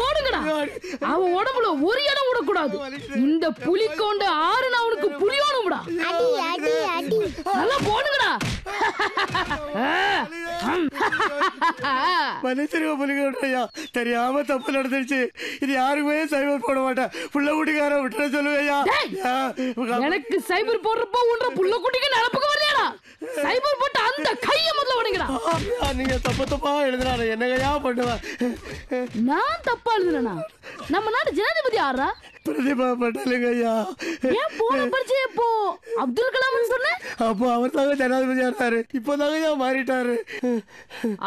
ஓடுங்கடா. அவன் உடம்புல ஒரு இடம் விடக்கூடாது. இந்த புலிக்கொண்ட 6 அவனுக்கு புரியணும்டா. நல்லா போடுங்கடா. மனுஷருவ புலிக்கொண்டையா தெரியாம தப்பு நடந்துருச்சு. இது யாருக்குமே சைபர் போட மாட்டேன். புள்ள குட்டிக்கார விட்டுற சொல்லுவையா. எனக்கு சைபர் போடுறப்போ உன்ற புள்ள குட்டிக்கு நினப்புக்கு வரலையாடா. சைபர் போட்டு அந்த கையை முதல்ல உடைங்கடா. நீங்க தப்பா எழுதுறாரு. என்னங்கயா பண்ணுவேன்? நான் தப்பா எழுதுனா? நம்ம நாடு ஜனாதிபதி யாரா? பிரதிபா பட்டேலுங்க ஐயா. ஏன் போன பரிச்சை எப்போ அப்துல் கலாம் சொன்ன? அப்போ அவர் தாங்க ஜனாதிபதியா இருந்தாரு. இப்போதாங்க மாறிட்டாரு.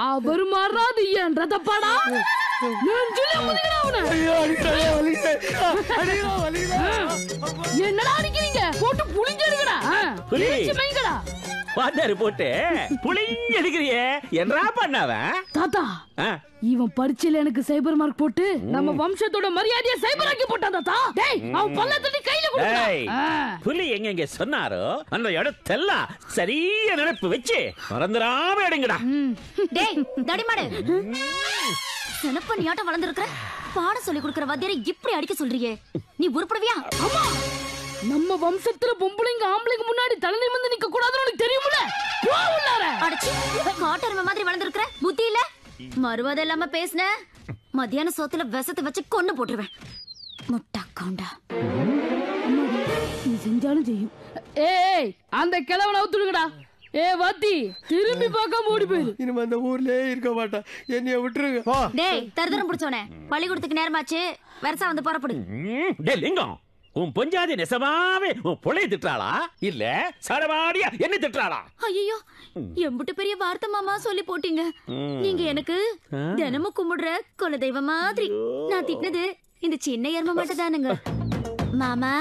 அவர் மாறாது என்ற தப்பாடா. என்னடா அடிக்கிறீங்க? போட்டு புளிஞ்செடுங்கடா. புளிஞ்சு வாத்தாரு போட்டு புளிஞ்சு எடுக்கிறியே என்றா பண்ணவன்? தாத்தா இவன் பரீட்சையில எனக்கு சைபர் மார்க் போட்டு நம்ம வம்சத்தோட மரியாதையை சைபர் ஆக்கி போட்டான் தாத்தா. டேய் அவன் பல்ல தட்டி கையில கொடுடா. புலி எங்க சொன்னாரோ அந்த இடத்தெல்லாம் சரியா நினைப்பு வச்சு மறந்துடாம எடுங்கடா. டேய் தடிமாடு, செனப்ப நீயாட்ட வளர்ந்துருக்கிற பாட சொல்லி கொடுக்கிற வாத்தியாரை இப்படி அடிக்க சொல்றியே, நீ உருப்படுவியா? ஆமா, நம்ம வம்சத்துல பொம்பளைங்க ஆம்பளைங்க முன்னாடி தலை நிமிர்ந்து நிக்க கூடாதுன்னு உனக்கு தெரியுமில்ல? போ உள்ளார. அடச்சி, காட்டெருமை மாதிரி வளர்ந்துருக்கிற, புத்தி இல்ல? மறுவாத இல்லாம பேசுன மத்தியான சோத்துல விஷத்தை வச்சு கொண்டு போட்டுருவேன். முட்டா கவுண்டா. நீ செஞ்சாலும் செய்யும். ஏய் அந்த கிழவனை அவுத்துடுங்கடா. ஏ வாத்தி திரும்பி பார்க்க ஓடி போயிரு. இனிமே அந்த ஊர்லயே இருக்க மாட்டேன். என்னைய விட்டுருங்க. டேய் தருதரம் பிடிச்சோனே, பள்ளிக்கூடத்துக்கு நேரமாச்சு. வருஷம் வந்து புறப்படு. டேய் லிங்கம், உன் பொஞ்சாதி நெசமாவே உன் புள்ளைய திட்டுறாளா இல்ல சடவாடியா என்ன திட்டுறாளா? ஐயோ, எம்பிட்டு பெரிய வார்த்தை மாமா சொல்லி போட்டீங்க. நீங்க எனக்கு தினமும் கும்பிடுற குல தெய்வம் மாதிரி. நான் திட்டினது இந்த சின்ன எருமை மட்டும் தானுங்க. மாமா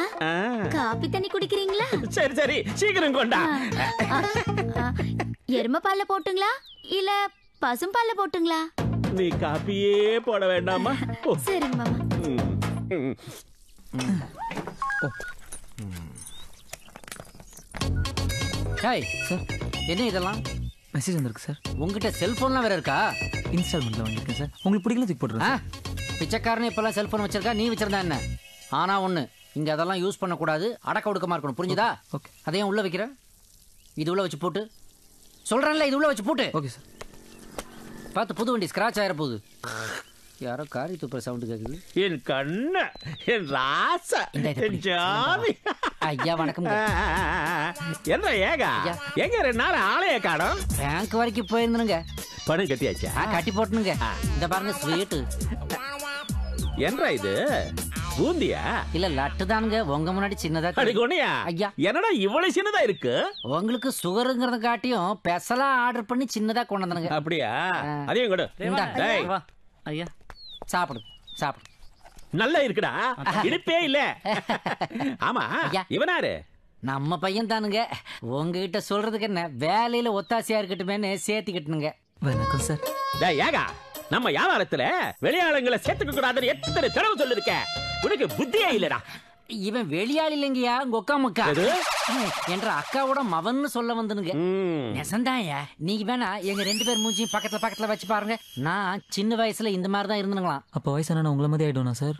காப்பி தண்ணி குடிக்கிறீங்களா? சரி சரி சீக்கிரம் கொண்டா. எருமை பால்ல போட்டுங்களா இல்ல பசும் பால்ல போட்டுங்களா? நீ காப்பியே போட வேண்டாமா? சரிங்க மாமா. ஹாய் சார், என்ன இதெல்லாம்? மெசேஜ் வந்திருக்கு சார். உங்ககிட்ட செல்போன்லாம் வேற இருக்கா? இன்ஸ்டால்மெண்ட்ல வந்திருக்கேன் சார். உங்களுக்கு பிடிக்கல தூக்கி போட்டுருங்க. பிச்சைக்காரனே இப்பெல்லாம் செல்போன் வச்சிருக்கா, நீ வச்சிருந்தா என்ன? ஆனா ஒண்ணு, இங்க அதெல்லாம் யூஸ் பண்ணக்கூடாது, அடக்க ஒடுக்கமா இருக்கணும், புரிஞ்சுதா? ஓகே. அதையும் உள்ள வைக்கிற, இது உள்ள வச்சு போட்டு சொல்றேன்ல, இது உள்ள வச்சு போட்டு. Okay sir. பார்த்து, புது வண்டி ஸ்கிராச் ஆயிர போகுது. யாரோ காரி துப்புற சவுண்ட் கேக்குது. என் கண்ணு, என் ராசா, என் ஜாமி. ஐயா வணக்கம். என்ன ஏகா எங்க 2 நாள் ஆளைய காணோம்? பேங்க் வரைக்கும் போயிருந்தனுங்க. பணம் கட்டியாச்சா? கட்டி போட்டுனுங்க. இந்த பாருங்க ஸ்வீட். என்ன இது பூந்தியா? இல்ல லட்டு தானுங்க. உங்க முன்னாடி சின்னதா அடிக்கோனியா? ஐயா என்னடா இவ்வளவு சின்னதா இருக்கு? உங்களுக்கு சுகருங்கிறத காட்டியும் பெசலா ஆர்டர் பண்ணி சின்னதா கொண்டு வந்தனுங்க. அப்படியா? அதையும் கொடு. ஐயா சாப்பிடு சாப்பிடு. நல்லா இருக்குடா, இனிப்பே இல்ல. ஆமா இவனாரு? நம்ம பையன் தானுங்க. உங்ககிட்ட சொல்றதுக்கு என்ன, வேலையில ஒத்தாசையா இருக்கட்டுமேன்னு சேர்த்துக்கிட்டுனுங்க. வணக்கம் சார். டேய் ஏகா, நம்ம வியாபாரத்துல வெளியாளங்களை சேர்த்துக்க கூடாதுன்னு எத்தனை தடவை சொல்லிருக்க. உனக்கு புத்தியே இல்லடா. இவன் வெளியாள் இல்லைங்கயா, உங்க ஒக்கா முக்கா என்ற அக்காவோட மவன்னு சொல்ல வந்துனுங்க. நெசந்தாயா, நீங்க வேணா எங்க 2 பேர் மூஞ்சியும் பக்கத்துல பக்கத்துல வச்சு பாருங்க. நான் சின்ன வயசுல இந்த மாதிரி தான் இருந்துங்களாம். அப்ப வயசான உங்களை மாதிரி ஆயிடும்னா சார்?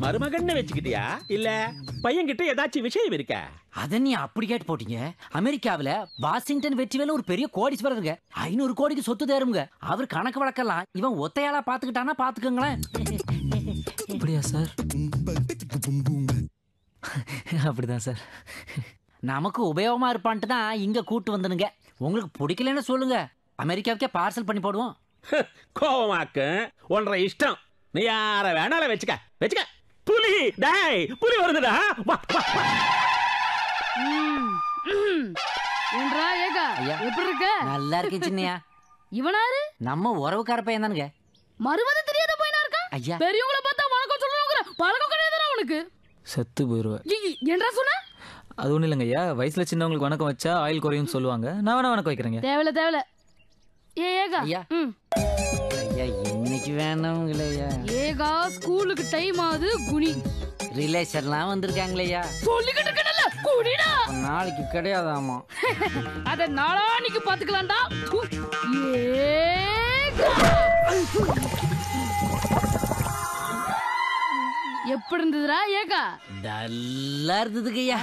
மருமகன்னு வச்சுக்கிட்டியா இல்ல பையன் கிட்ட ஏதாச்சும் விஷயம் இருக்கா? அத நீ அப்படி கேட்டு போட்டீங்க. அமெரிக்காவில வாஷிங்டன் வெற்றிவேல ஒரு பெரிய கோடீஸ்வரருங்க. 500 கோடிக்கு சொத்து தேருங்க. அவர் கணக்கு வழக்கெல்லாம் இவன் ஒத்தையாளா பாத்துக்கிட்டானா பாத்துக்கோங்களேன். அப்படியா சார்? அப்படிதான் சார். நமக்கு உபயோகமா இருப்பான்ட்டு தான் இங்க கூட்டு வந்தனுங்க. உங்களுக்கு பிடிக்கலன்னு சொல்லுங்க, அமெரிக்காவுக்கே பார்சல் பண்ணி போடுவோம். கோவமாக்கு ஒன்றரை இஷ்டம். நீ யார வேணாலும் வச்சுக்க வச்சுக்க. புலி டேய், புலி வருதுடா. வா வா வா. ஏன்றா ஏகா, எப்படி இருக்க? நல்லா இருக்கேன் சின்னையா. இவனாரு? நம்ம உறவுக்கார பையன் தானுங்க. மறுவத தெரியாத பையனா இருக்கா? ஐயா, பெரியவங்கள பார்த்தா வணக்கம் சொல்லணும்ங்கற பழக்கம் கிடையாதுடா உனக்கு. செத்து போயிருவ. என்னடா சொன்ன? அது ஒண்ணு இல்லைங்க ஐயா, வயசுல சின்னவங்களுக்கு வணக்கம் வச்சா ஆயில் குறையும் சொல்லுவாங்க. நான் வேணா வணக்கம் வைக்கிறேங்க. தேவல தேவல. ஏகா ஐயா ஐயா, இன்னைக்கு வேணாங்களேயா. ஏகா ஸ்கூலுக்கு டைம் ஆகுது. குனி ரிலேஷன்லாம் வந்திருக்காங்களேயா. சொல்லிக்கிட்டு இருக்கேன்ல, குடிடா. நாளைக்கு கிடையாதாமா. அத நாளானிக்கு பாத்துக்கலாம்டா. எப்படி இருந்ததுடா ஏகா? நல்லா இருந்ததுங்கய்யா.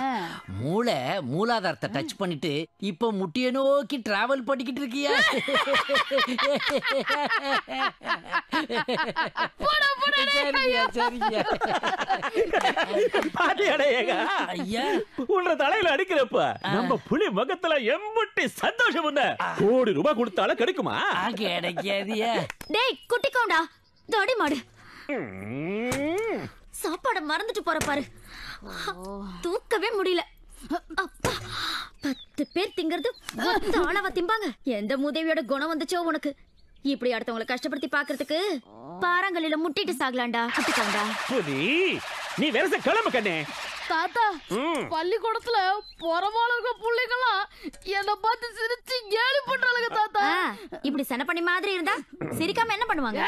மூலாதாரத்தை டச் பண்ணிட்டு இப்ப முட்டிய நோக்கி டிராவல் பண்ணிக்கிட்டு இருக்கியா? ஐயா உள்ள தலையில அடிக்கிறப்ப நம்ம புலி முகத்துல எம்புட்டி சந்தோஷம் உண்டு. கோடி ரூபாய் கொடுத்தாலும் கிடைக்குமா? கிடைக்காதியா. டேய் குட்டிக்கோண்டா, தோடி மாடு. சாப்பாட மறந்துட்டு போற பாரு. தூக்கவே முடியல. அப்பா, 10 பேர் திங்கிறது ஒத்த ஆளவா திம்பாங்க. எந்த மூதேவியோட குணம் வந்துச்சோ உனக்கு? இப்படி அடுத்தவங்களை கஷ்டப்படுத்தி பாக்குறதுக்கு பாறாங்கல்லில முட்டிட்டு சாகலாண்டா குட்டிக்கோண்டா. புலி நீ வேற கிளம்பு கண்ணே. தாத்தா, பள்ளிக்கூடத்துல பொறவாளுங்க பிள்ளைங்களாம் என்ன பார்த்து சிரிச்சு கேலி பண்றாளுங்க தாத்தா. இப்படி சன பண்ணி மாதிரி இருந்தா சிரிக்காம என்ன பண்ணுவாங்க?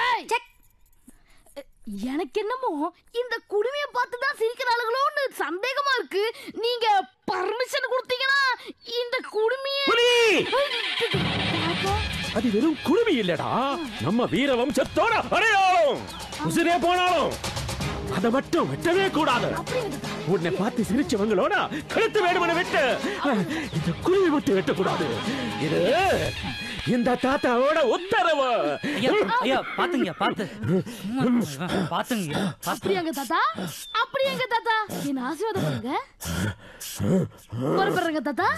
எனக்கு என்னமோ இந்த குடுமையை பார்த்து தான் சிரிக்கிறாளுங்களோன்னு சந்தேகமா இருக்கு. நீங்க பர்மிஷன் கொடுத்தீங்கன்னா இந்த குடுமையை. அது வெறும் குடுமி இல்லடா, நம்ம வீர வம்சத்தோட அடையாளம். உசிரே போனாலும் அதை மட்டும் வெட்டவே கூடாது. உன்னை பார்த்து சிரிச்சவங்களோட கழுத்து வேணுமன வெட்டு. இந்த குருவி மட்டும் வெட்டக்கூடாது. இது இந்த தாத்தாவோட உத்தரவு. ஐயா பாத்துங்க, பாத்து பாத்துங்க. அப்படியாங்க தாத்தா, அப்படியாங்க தாத்தா, என்ன ஆசீர்வாதம் பண்ணுங்க. வரப்படுறங்க தாத்தா.